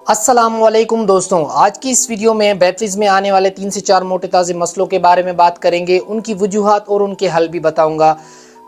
अस्सलामुअलैकुम दोस्तों, आज की इस वीडियो में बैटरीज में आने वाले 3 से 4 मोटे ताज़े मसलों के बारे में बात करेंगे। उनकी वजूहात और उनके हल भी बताऊंगा।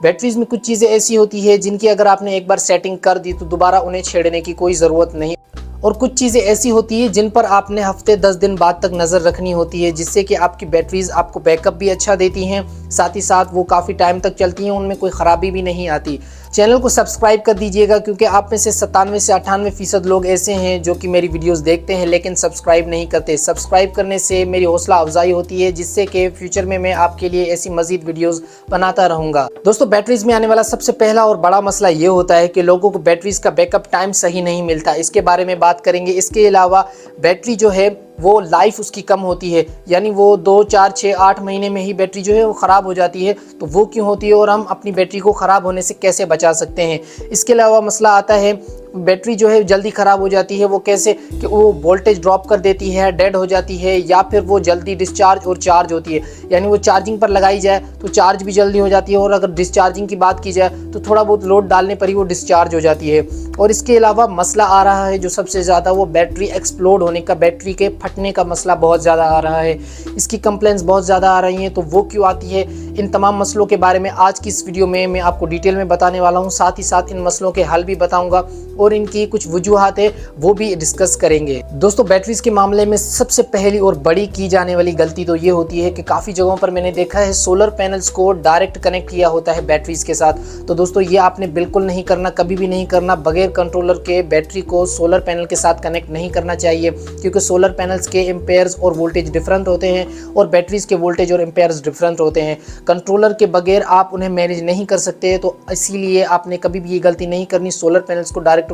बैटरीज में कुछ चीज़ें ऐसी होती है जिनकी अगर आपने एक बार सेटिंग कर दी तो दोबारा उन्हें छेड़ने की कोई ज़रूरत नहीं, और कुछ चीज़ें ऐसी होती है जिन पर आपने हफ्ते 10 दिन बाद तक नज़र रखनी होती है, जिससे कि आपकी बैटरीज आपको बैकअप भी अच्छा देती हैं, साथ ही साथ वो काफ़ी टाइम तक चलती हैं, उनमें कोई ख़राबी भी नहीं आती। चैनल को सब्सक्राइब कर दीजिएगा, क्योंकि आप में से 97 से 98% लोग ऐसे हैं जो कि मेरी वीडियोस देखते हैं लेकिन सब्सक्राइब नहीं करते। सब्सक्राइब करने से मेरी हौसला अफजाई होती है, जिससे कि फ्यूचर में मैं आपके लिए ऐसी मजीद वीडियोस बनाता रहूँगा। दोस्तों, बैटरीज में आने वाला सबसे पहला और बड़ा मसला ये होता है कि लोगों को बैटरीज का बैकअप टाइम सही नहीं मिलता। इसके बारे में बात करेंगे। इसके अलावा बैटरी जो है वो लाइफ उसकी कम होती है, यानी वो 2, 4, 6, 8 महीने में ही बैटरी जो है वो ख़राब हो जाती है। तो वो क्यों होती है और हम अपनी बैटरी को ख़राब होने से कैसे बचा सकते हैं। इसके अलावा मसला आता है बैटरी जो है जल्दी ख़राब हो जाती है। वो कैसे कि वो वोल्टेज ड्रॉप कर देती है, डेड हो जाती है, या फिर वो जल्दी डिस्चार्ज और चार्ज होती है, यानी वो चार्जिंग पर लगाई जाए तो चार्ज भी जल्दी हो जाती है, और अगर डिस्चार्जिंग की बात की जाए तो थोड़ा बहुत लोड डालने पर ही वो डिस्चार्ज हो जाती है। और इसके अलावा मसला आ रहा है जो सबसे ज़्यादा, वो बैटरी एक्सप्लोड होने का, बैटरी के फटने का मसला बहुत ज़्यादा आ रहा है। इसकी कंप्लेंट्स बहुत ज़्यादा आ रही हैं। तो वो क्यों आती है, इन तमाम मसलों के बारे में आज की इस वीडियो में मैं आपको डिटेल में बताने वाला हूँ। साथ ही साथ इन मसलों के हल भी बताऊँगा और इनकी कुछ वजूहात है वो भी डिस्कस करेंगे। दोस्तों, बैटरीज के मामले में सबसे पहली और बड़ी की जाने वाली गलती तो ये होती है कि काफ़ी जगहों पर मैंने देखा है सोलर पैनल्स को डायरेक्ट कनेक्ट किया होता है बैटरीज के साथ। तो दोस्तों, ये आपने बिल्कुल नहीं करना, कभी भी नहीं करना। बगैर कंट्रोलर के बैटरी को सोलर पैनल के साथ कनेक्ट नहीं करना चाहिए, क्योंकि सोलर पैनल्स के एम्पेयर्स और वोल्टेज डिफरेंट होते हैं और बैटरीज के वोल्टेज और एम्पेयर्स डिफरेंट होते हैं। कंट्रोलर के बगैर आप उन्हें मैनेज नहीं कर सकते, तो इसीलिए आपने कभी भी ये गलती नहीं करनी, सोलर पैनल्स को डायरेक्ट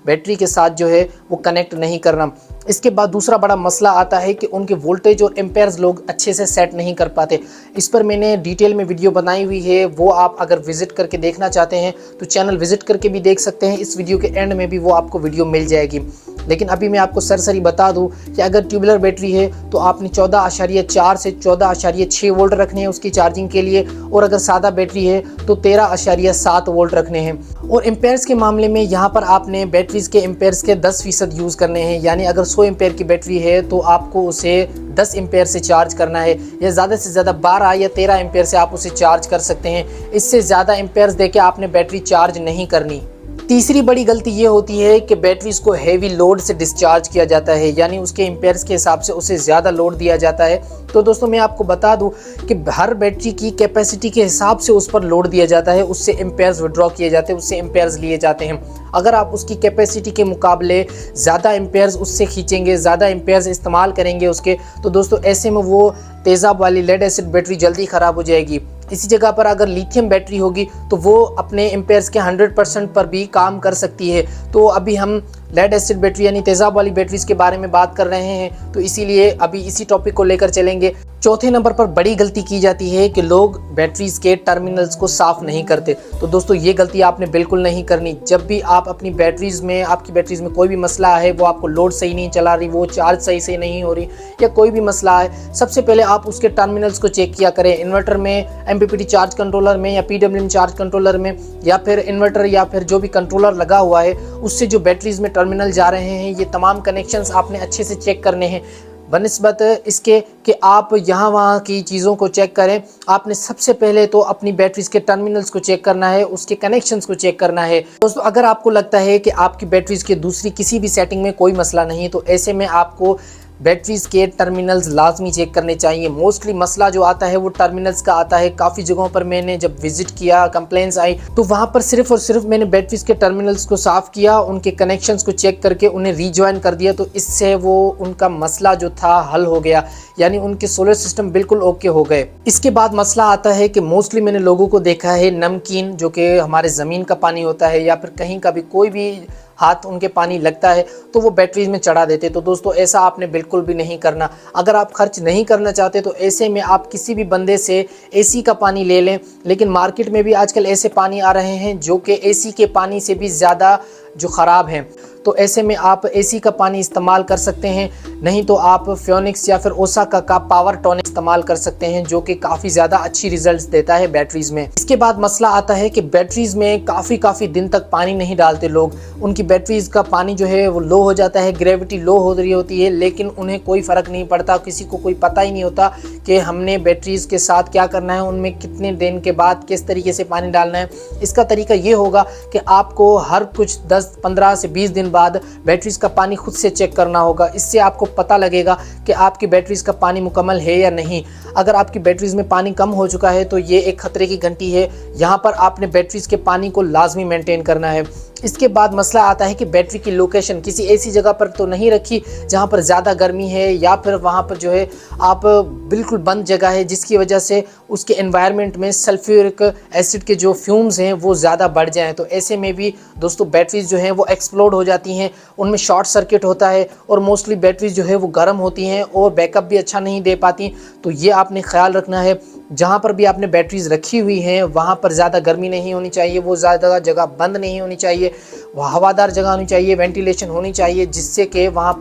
बैटरी के साथ जो है वो कनेक्ट नहीं करना। इसके बाद दूसरा बड़ा मसला आता है कि उनके वोल्टेज और एम्पेयर्स लोग अच्छे से सेट नहीं कर पाते। इस पर मैंने डिटेल में वीडियो बनाई हुई है, वो आप अगर विजिट करके देखना चाहते हैं तो चैनल विजिट करके भी देख सकते हैं। इस वीडियो के एंड में भी वो आपको वीडियो मिल जाएगी। लेकिन अभी मैं आपको सरसरी बता दूं कि अगर ट्यूबुलर बैटरी है तो आपने 14.4 से 14.6 वोल्ट रखने हैं उसकी चार्जिंग के लिए, और अगर सादा बैटरी है तो 13.7 वोल्ट रखने हैं। और एम्पेयर्स के मामले में यहाँ पर आपने बैटरीज के एम्पेयर्स के 10% यूज़ करने हैं, यानी अगर 100 एम्पेयर की बैटरी है तो आपको उसे 10 एम्पेयर से चार्ज करना है, या ज़्यादा से ज़्यादा 12 या 13 एम्पेयर से आप उसे चार्ज कर सकते हैं। इससे ज़्यादा एम्पेयर्स देके आपने बैटरी चार्ज नहीं करनी। तीसरी बड़ी गलती ये होती है कि बैटरीज को हेवी लोड से डिस्चार्ज किया जाता है, यानी उसके एम्पेयर्स के हिसाब से उसे ज़्यादा लोड दिया जाता है। तो दोस्तों, मैं आपको बता दूं कि हर बैटरी की कैपेसिटी के हिसाब से उस पर लोड दिया जाता है, उससे एम्पेयर्स विड्रॉ किए जाते हैं, उससे एम्पेयर्स लिए जाते हैं। अगर आप उसकी कैपेसिटी के मुकाबले ज़्यादा एम्पेयर्स उससे खींचेंगे, ज़्यादा एम्पेयर्स इस्तेमाल करेंगे उसके, तो दोस्तों ऐसे में वो तेज़ाब वाली लेड एसिड बैटरी जल्दी ख़राब हो जाएगी। इसी जगह पर अगर लिथियम बैटरी होगी तो वो अपने एम्पेयर्स के 100% पर भी काम कर सकती है। तो अभी हम लेड एसिड बैटरी यानी तेज़ाब वाली बैटरीज के बारे में बात कर रहे हैं, तो इसीलिए अभी इसी टॉपिक को लेकर चलेंगे। चौथे नंबर पर बड़ी गलती की जाती है कि लोग बैटरीज के टर्मिनल्स को साफ़ नहीं करते। तो दोस्तों, ये गलती आपने बिल्कुल नहीं करनी। जब भी आप अपनी बैटरीज में, आपकी बैटरीज में कोई भी मसला है, वो आपको लोड सही नहीं चला रही, वो चार्ज सही से नहीं हो रही, या कोई भी मसला है, सबसे पहले आप उसके टर्मिनल्स को चेक किया करें। इन्वर्टर में, MPPT चार्ज कंट्रोलर में, या PWM चार्ज कंट्रोलर में, या फिर इन्वर्टर या फिर जो भी कंट्रोलर लगा हुआ है उससे जो बैटरीज में टर्मिनल जा रहे हैं, ये तमाम कनेक्शंस आपने अच्छे से चेक करने हैं, बनिस्बत इसके कि आप यहाँ वहाँ की चीज़ों को चेक करें। आपने सबसे पहले तो अपनी बैटरीज के टर्मिनल्स को चेक करना है, उसके कनेक्शंस को चेक करना है। दोस्तों, अगर आपको लगता है कि आपकी बैटरीज के दूसरी किसी भी सेटिंग में कोई मसला नहीं है, तो ऐसे में आपको बैटरीज के टर्मिनल्स लाजमी चेक करने चाहिए। मोस्टली मसला जो आता है वो टर्मिनल्स का आता है। काफ़ी जगहों पर मैंने जब विजिट किया, कंप्लेंट्स आई, तो वहाँ पर सिर्फ और सिर्फ मैंने बैटरीज के टर्मिनल्स को साफ़ किया, उनके कनेक्शंस को चेक करके उन्हें रीजॉइन कर दिया, तो इससे वो उनका मसला जो था हल हो गया, यानी उनके सोलर सिस्टम बिल्कुल ओके हो गए। इसके बाद मसला आता है कि मोस्टली मैंने लोगों को देखा है नमकीन, जो कि हमारे ज़मीन का पानी होता है, या फिर कहीं का भी कोई भी हाथ उनके पानी लगता है तो वो बैटरीज में चढ़ा देते। तो दोस्तों, ऐसा आपने बिल्कुल भी नहीं करना। अगर आप खर्च नहीं करना चाहते तो ऐसे में आप किसी भी बंदे से AC का पानी ले लें। लेकिन मार्केट में भी आजकल ऐसे पानी आ रहे हैं जो कि AC के पानी से भी ज़्यादा जो ख़राब हैं। तो ऐसे में आप एसी का पानी इस्तेमाल कर सकते हैं, नहीं तो आप फ्योनिक्स या फिर ओसाका का पावर टॉनिक इस्तेमाल कर सकते हैं, जो कि काफ़ी ज़्यादा अच्छी रिजल्ट्स देता है बैटरीज में। इसके बाद मसला आता है कि बैटरीज में काफ़ी दिन तक पानी नहीं डालते लोग, उनकी बैटरीज का पानी जो है वो लो हो जाता है, ग्रेविटी लो हो रही होती है, लेकिन उन्हें कोई फ़र्क नहीं पड़ता, किसी को कोई पता ही नहीं होता कि हमने बैटरीज के साथ क्या करना है, उनमें कितने दिन के बाद किस तरीके से पानी डालना है। इसका तरीका ये होगा कि आपको हर कुछ 10, 15 से 20 दिन बाद बैटरीज का पानी खुद से चेक करना होगा। इससे आपको पता लगेगा कि आपकी बैटरीज का पानी मुकम्मल है या नहीं। अगर आपकी बैटरीज में पानी कम हो चुका है तो ये एक खतरे की घंटी है, यहाँ पर आपने बैटरीज के पानी को लाजमी मेंटेन करना है। इसके बाद मसला आता है कि बैटरी की लोकेशन किसी ऐसी जगह पर तो नहीं रखी जहाँ पर ज़्यादा गर्मी है, या फिर वहाँ पर जो है आप बिल्कुल बंद जगह है जिसकी वजह से उसके एनवायरनमेंट में सल्फ्यूरिक एसिड के जो फ्यूम्स हैं वो ज़्यादा बढ़ जाएँ। तो ऐसे में भी दोस्तों बैटरीज जो हैं वो एक्सप्लोड हो जाती हैं, उनमें शॉर्ट सर्किट होता है और मोस्टली बैटरीज जो है वो गर्म होती हैं और बैकअप भी अच्छा नहीं दे पाती। तो ये आपने ख्याल रखना है, जहाँ पर भी आपने बैटरीज रखी हुई हैं वहाँ पर ज़्यादा गर्मी नहीं होनी चाहिए, वो ज़्यादा जगह बंद नहीं होनी चाहिए, हवादार जगह होनी चाहिए, वेंटिलेशन होनी चाहिए, जिससे कि वहाँ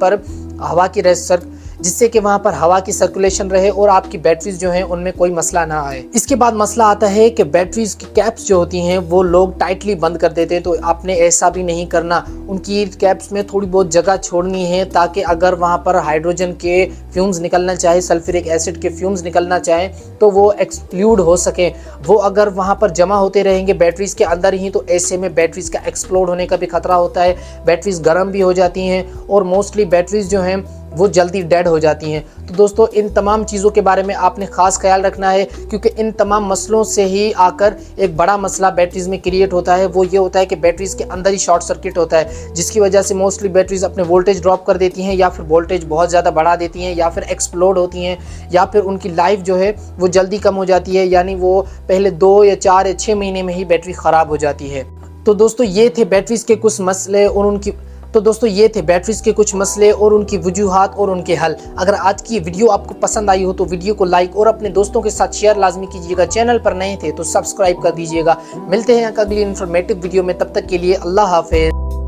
पर हवा की सर्कुलेशन रहे और आपकी बैटरीज जो हैं उनमें कोई मसला ना आए। इसके बाद मसला आता है कि बैटरीज की कैप्स जो होती हैं वो लोग टाइटली बंद कर देते हैं, तो आपने ऐसा भी नहीं करना, उनकी कैप्स में थोड़ी बहुत जगह छोड़नी है ताकि अगर वहाँ पर हाइड्रोजन के फ्यूम्स निकलना चाहे, सल्फ्यूरिक एसिड के फ्यूम्स निकलना चाहे तो वो एक्सक्लूड हो सके। वो अगर वहाँ पर जमा होते रहेंगे बैटरीज के अंदर ही तो ऐसे में बैटरीज का एक्सप्लोड होने का भी खतरा होता है, बैटरीज गर्म भी हो जाती हैं और मोस्टली बैटरीज जो हैं वो जल्दी डेड हो जाती हैं। तो दोस्तों इन तमाम चीज़ों के बारे में आपने ख़ास ख्याल रखना है, क्योंकि इन तमाम मसलों से ही आकर एक बड़ा मसला बैटरीज में क्रिएट होता है। वो ये होता है कि बैटरीज के अंदर ही शॉर्ट सर्किट होता है, जिसकी वजह से मोस्टली बैटरीज अपने वोल्टेज ड्रॉप कर देती हैं, या फिर वोल्टेज बहुत ज़्यादा बढ़ा देती हैं, या फिर एक्सप्लोड होती हैं, या फिर उनकी लाइफ जो है वो जल्दी कम हो जाती है, यानी वो पहले 2 या 4 या 6 महीने में ही बैटरी ख़राब हो जाती है। तो दोस्तों ये थे बैटरीज के कुछ मसले और उनकी वजूहात और उनके हल। अगर आज की वीडियो आपको पसंद आई हो तो वीडियो को लाइक और अपने दोस्तों के साथ शेयर लाजमी कीजिएगा। चैनल पर नए थे तो सब्सक्राइब कर दीजिएगा। मिलते हैं अगली इन्फॉर्मेटिव वीडियो में, तब तक के लिए अल्लाह हाफिज़।